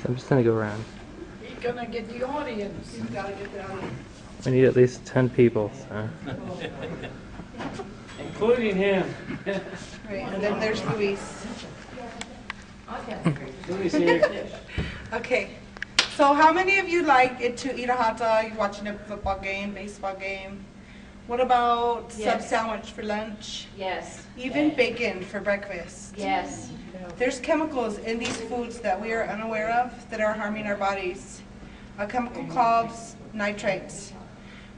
I'm just gonna go around. He's gonna get the audience. He's gotta get the audience. We need at least 10 people, so. Including him. Right, and then there's Luis. Luis here. Okay, so how many of you like it to eat a hot dog watching a football game, baseball game? What about sub sandwich for lunch? Yes. Even bacon for breakfast? Yes. There's chemicals in these foods that we are unaware of that are harming our bodies. A chemical called nitrites.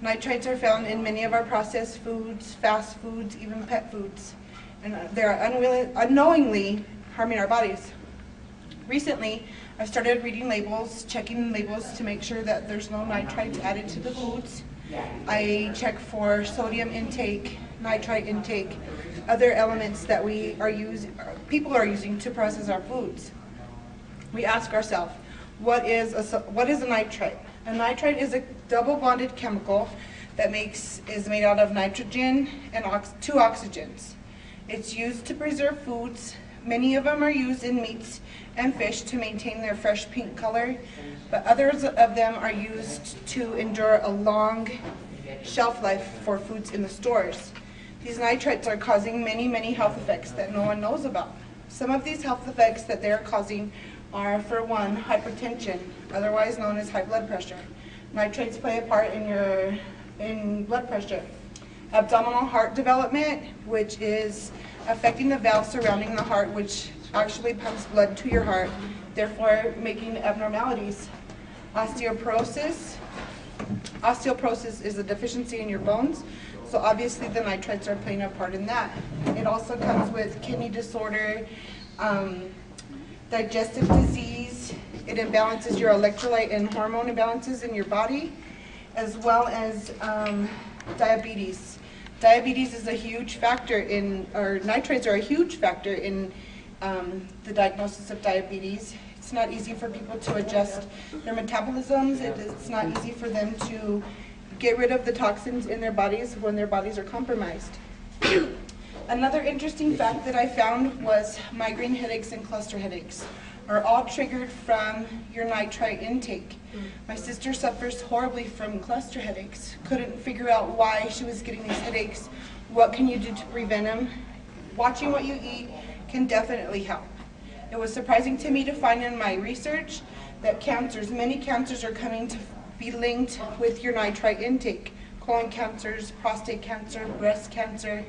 Nitrites are found in many of our processed foods, fast foods, even pet foods. And they're unknowingly harming our bodies. Recently, I started reading labels, checking labels to make sure that there's no nitrites added to the foods. I check for sodium intake, nitrite intake, other elements that people are using to process our foods. We ask ourselves, what is a nitrite? A nitrite is a double bonded chemical that is made out of nitrogen and two oxygens. It's used to preserve foods. Many of them are used in meats and fish to maintain their fresh pink color, but others of them are used to endure a long shelf life for foods in the stores. These nitrites are causing many, many health effects that no one knows about. Some of these health effects that they are causing are, for one, hypertension, otherwise known as high blood pressure. Nitrates play a part in blood pressure. Abdominal heart development, which is affecting the valve surrounding the heart, which actually pumps blood to your heart, therefore making abnormalities. Osteoporosis. Osteoporosis is a deficiency in your bones, so obviously the nitrites are playing a part in that. It also comes with kidney disorder, digestive disease. It imbalances your electrolyte and hormone imbalances in your body, as well as diabetes. Diabetes is a huge factor or nitrates are a huge factor in the diagnosis of diabetes. It's not easy for people to adjust their metabolisms. It's not easy for them to get rid of the toxins in their bodies when their bodies are compromised. Another interesting fact that I found was migraine headaches and cluster headaches are all triggered from your nitrite intake. My sister suffers horribly from cluster headaches. Couldn't figure out why she was getting these headaches. What can you do to prevent them? Watching what you eat can definitely help. It was surprising to me to find in my research that many cancers are coming to be linked with your nitrite intake. Colon cancers, prostate cancer, breast cancer,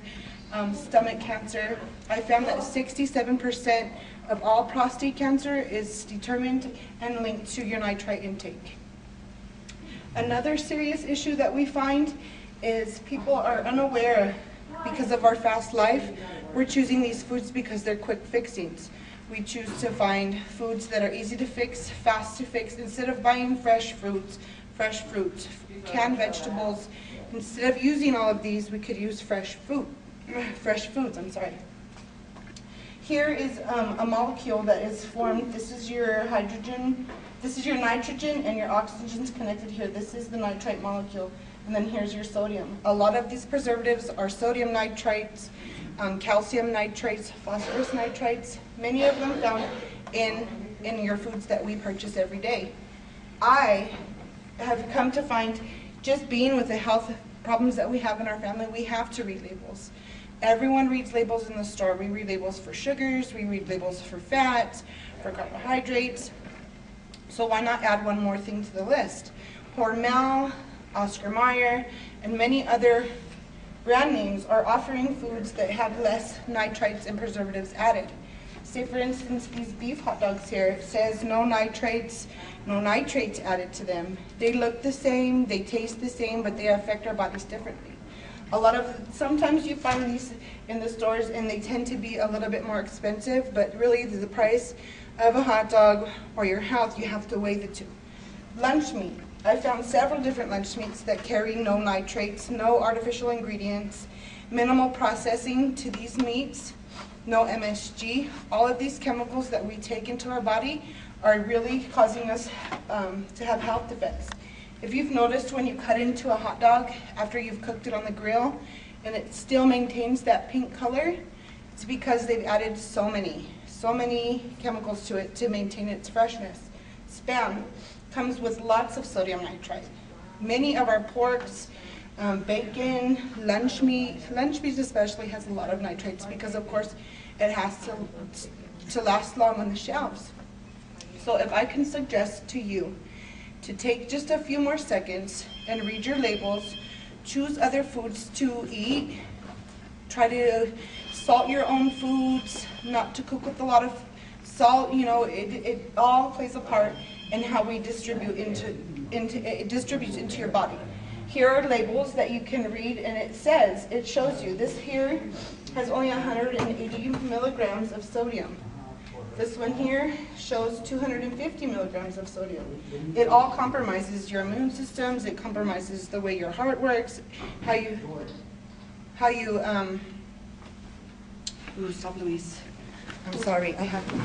stomach cancer. I found that 67% of all prostate cancer is determined and linked to your nitrite intake. Another serious issue that we find is people are unaware because of our fast life. We're choosing these foods because they're quick fixings. We choose to find foods that are easy to fix, fast to fix, instead of buying fresh fruits, canned vegetables. Instead of using all of these, we could use fresh foods. Here is a molecule that is formed. This is your hydrogen, this is your nitrogen, and your oxygen's connected here. This is the nitrite molecule, and then here's your sodium. A lot of these preservatives are sodium nitrites, calcium nitrates, phosphorus nitrites, many of them found in your foods that we purchase every day. I have come to find, just being with the health problems that we have in our family, we have to read labels. Everyone reads labels in the store. We read labels for sugars, we read labels for fats, for carbohydrates. So why not add one more thing to the list? Hormel, Oscar Mayer, and many other brand names are offering foods that have less nitrites and preservatives added. Say for instance, these beef hot dogs here, it says no nitrates, no nitrates added to them. They look the same, they taste the same, but they affect our bodies differently. Sometimes you find these in the stores and they tend to be a little bit more expensive, but really the price of a hot dog or your health, you have to weigh the two. Lunch meat. I found several different lunch meats that carry no nitrates, no artificial ingredients, minimal processing to these meats, no MSG. All of these chemicals that we take into our body are really causing us to have health effects. If you've noticed when you cut into a hot dog after you've cooked it on the grill and it still maintains that pink color, it's because they've added so many chemicals to it to maintain its freshness. Spam comes with lots of sodium nitrite. Many of our porks, bacon, lunch meat especially has a lot of nitrates because of course it has to last long on the shelves. So if I can suggest to you to take just a few more seconds and read your labels, choose other foods to eat, try to salt your own foods, not to cook with a lot of salt, you know, it all plays a part in how we distribute it distributes into your body. Here are labels that you can read, and it shows you, this here has only 180 milligrams of sodium. This one here shows 250 milligrams of sodium. It all compromises your immune systems, it compromises the way your heart works, ooh, stop Luis. I'm sorry, I have to.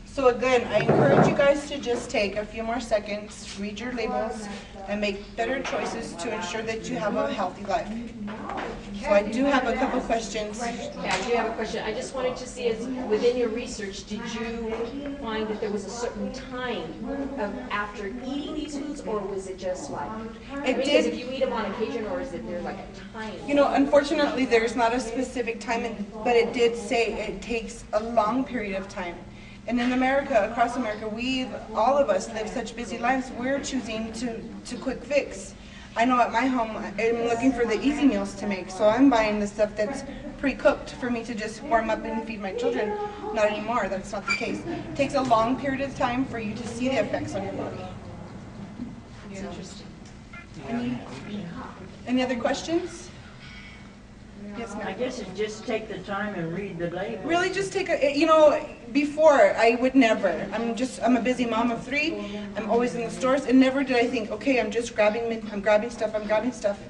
So again, I encourage you guys to just take a few more seconds, read your labels, and make better choices to ensure that you have a healthy life. So I do have a couple questions. Yeah, I do have a question. I just wanted to see, as within your research, did you find that there was a certain time of after eating these foods, or was it just like, because if you eat them on occasion, or is it there like a time? You know, unfortunately, there's not a specific time, but it did say it takes a long period of time. And in America, across America, all of us live such busy lives, we're choosing to quick fix. I know at my home, I'm looking for the easy meals to make, so I'm buying the stuff that's pre-cooked for me to just warm up and feed my children. Not anymore, that's not the case. It takes a long period of time for you to see the effects on your body. It's interesting. Any other questions? Yes, ma'am. I guess it's just take the time and read the label. Really just take you know, before I would never. I'm a busy mom of 3. I'm always in the stores, and never did I think, okay, I'm grabbing stuff.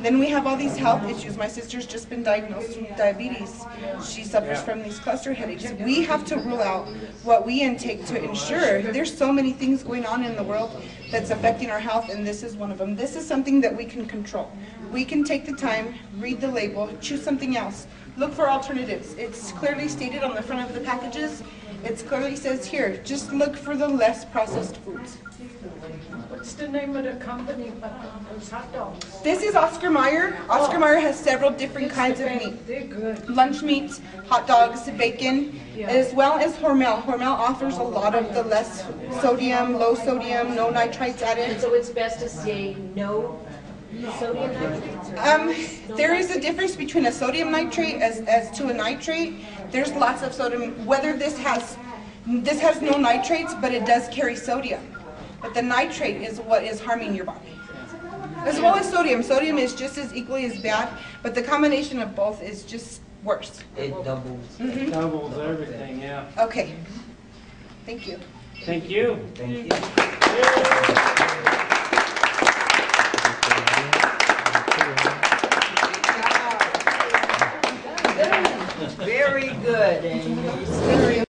Then we have all these health issues. My sister's just been diagnosed with diabetes. She suffers from these cluster headaches. We have to rule out what we intake to ensure. There's so many things going on in the world that's affecting our health, and this is one of them. This is something that we can control. We can take the time, read the label, choose something else. Look for alternatives. It's clearly stated on the front of the packages. It clearly says here, just look for the less processed foods. What's the name of the company for those hot dogs? This is Oscar Mayer. Oscar Mayer has several different kinds of meat. They're good. Lunch meats, hot dogs, bacon, as well as Hormel. Hormel offers a lot of the less sodium, low sodium, no nitrites And added. so it's best to say no sodium nitrates? There is a difference between a sodium nitrate as to a nitrate. There's lots of sodium. Whether this has no nitrates, but it does carry sodium. But the nitrate is what is harming your body. As well as sodium. Sodium is just as equally as bad, but the combination of both is just worse. It doubles. It doubles everything, yeah. Okay. Thank you. Thank you. Thank you. Very good. And